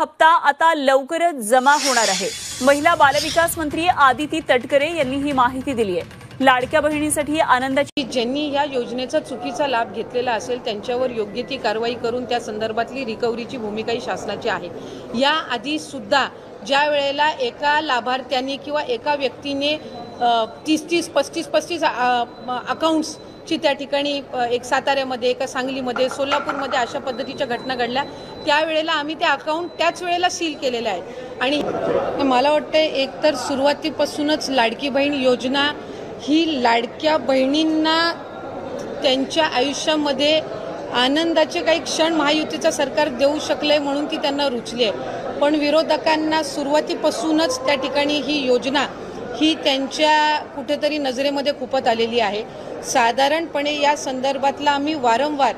हप्ता आता लवकरच जमा होणार आहे। महिला बालविकास मंत्री आदिती तटकरे यांनी ही माहिती दिली आहे। लाडक्या बहिणींसाठी आनंदाची ज्यांनी या योजनेचा चुकीचा लाभ घेतलेला असेल त्यांच्यावर योग्य ती कारवाई करून त्या संदर्भातली रिकव्हरीची भूमिका ही शासनाची आहे। या आधी सुद्धा ज्या वेळेला एका लाभार्थ्यांनी किंवा एका व्यक्तीने 30-30, 35-35 अकाउंट्स ची त्या ठिकाणी एक साताऱ्यामध्ये, एका सांगलीमध्ये, सोलापूरमध्ये अशा पद्धतीच्या घटना घडल्या, त्यावेळेला आम्ही ते अकाउंट त्याच वेळेला सील केलेले आहेत। आणि मला वाटतं एकतर सुरुवातीपासूनच लाडकी बहीण योजना ही लाडक्या बहिणींना त्यांच्या आयुष्यामध्ये आनंदाचे काही क्षण महायुतीचं सरकार देऊ शकले म्हणून ती त्यांना रुचली आहे। पण विरोधकांना सुरुवातीपासूनच त्या ठिकाणी ही योजना ही त्यांच्या कुठेतरी नजरेमध्ये खुपत आलेली आहे। साधारणपणे या संदर्भातला आम्ही वारंवार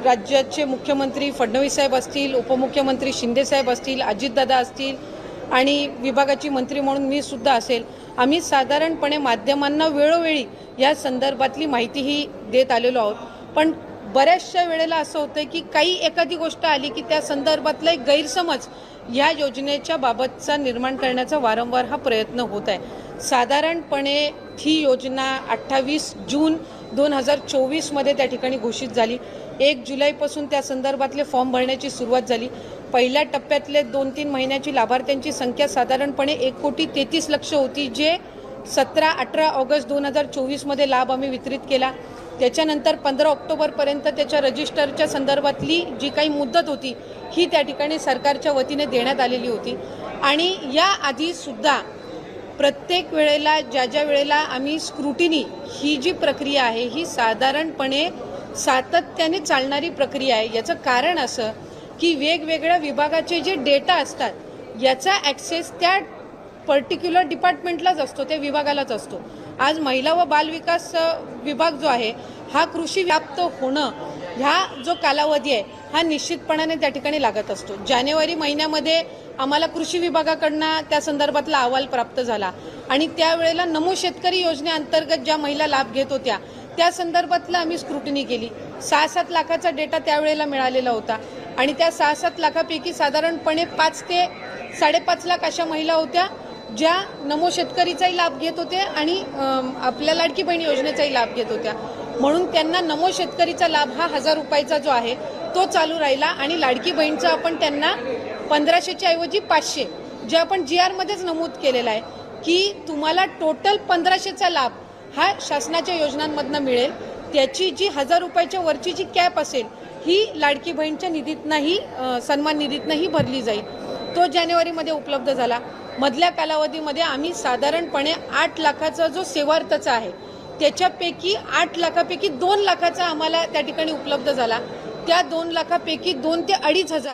राज्याचे मुख्यमंत्री फडणवीस साहेब असतील, उपमुख्यमंत्री शिंदे साहेब असतील, अजितदादा असतील आणि विभागाची मंत्री म्हणून मी सुद्धा असेल, आम्ही साधारणपणे माध्यमांना वेळोवेळी या संदर्भातली माहितीही देत आलेलो आहोत। पण बऱ्याचशा वेळेला असं होतं की काही एखादी गोष्ट आली की त्या संदर्भातला एक गैरसमज या योजनेच्या बाबतचा निर्माण करण्याचा वारंवार हा प्रयत्न होत आहे। साधारणपणे ही योजना 28 जून 2024 मध्ये त्या ठिकाणी घोषित झाली। 1 जुलैपासून त्या संदर्भातले फॉर्म भरण्याची सुरुवात झाली। पहिल्या टप्प्यातले 2-3 महिन्याची लाभार्थ्यांची संख्या साधारणपणे 1,33,00,000 होती, जे 17-18 ऑगस्ट 2024 मध्ये लाभ आम्ही वितरित केला। त्याच्यानंतर 15 ऑक्टोबरपर्यंत त्याच्या रजिस्टरच्या संदर्भातली जी काही मुदत होती ही त्या ठिकाणी सरकारच्या वतीने देण्यात आलेली होती। आणि या आधी सुद्धा प्रत्येक वेळेला ज्या वेळेला आम्ही स्क्रुटिनी ही जी प्रक्रिया आहे ही साधारणपणे सातत्याने चालणारी प्रक्रिया आहे। याचं कारण असं की वेगवेगळ्या विभागाचे जे डेटा असतात याचा ॲक्सेस त्या पर्टिक्युलर डिपार्टमेंटलाच असतो, त्या विभागालाच असतो। आज महिला व बालविकास विभाग जो आहे हा कृषी व्याप्त होणं ह्या जो कालावधी आहे हा निश्चितपणाने त्या ठिकाणी लागत असतो। जानेवारी महिन्यामध्ये आम्हाला कृषी विभागाकडनं त्या संदर्भातला अहवाल प्राप्त झाला आणि त्यावेळेला नमो शेतकरी योजनेअंतर्गत ज्या महिला लाभ घेत होत्या त्या संदर्भातला आम्ही स्क्रुटिनी केली। 6-7 लाखाचा डेटा त्यावेळेला मिळालेला होता आणि त्या 6-7 लाखापैकी साधारणपणे 5 ते 5.5 लाख अशा महिला होत्या ज्या नमो शेतकरीचाही लाभ घेत होते आणि आपल्या लाडकी बहीण योजनेचाही लाभ घेत होत्या। म्हणून त्यांना नमो शेतकरीचा लाभ हा 1000 रुपयाचा जो आहे तो चालू राहिला आणि लाडकी बहीणचा आपण त्यांना 1500च्या ऐवजी 500 जे आपण GR मध्येच नमूद केलेला आहे की तुम्हाला टोटल 1500चा लाभ हा शासनाच्या योजनांमधनं मिळेल। त्याची जी 1000 रुपयाच्या वरची जी कॅप असेल ही लाडकी बहीणच्या निधीतनंही सन्मान निधीतनंही भरली जाईल। तो जानेवारीमध्ये उपलब्ध झाला। मधल्या कालावधीमध्ये आम्ही साधारणपणे 8 लाखाचा जो सेवार्थचा आहे त्याच्यापैकी 8 लाखापैकी 2 लाखाचा आम्हाला त्या ठिकाणी उपलब्ध झाला। त्या 2 लाखापैकी 2 ते 2.5 हजार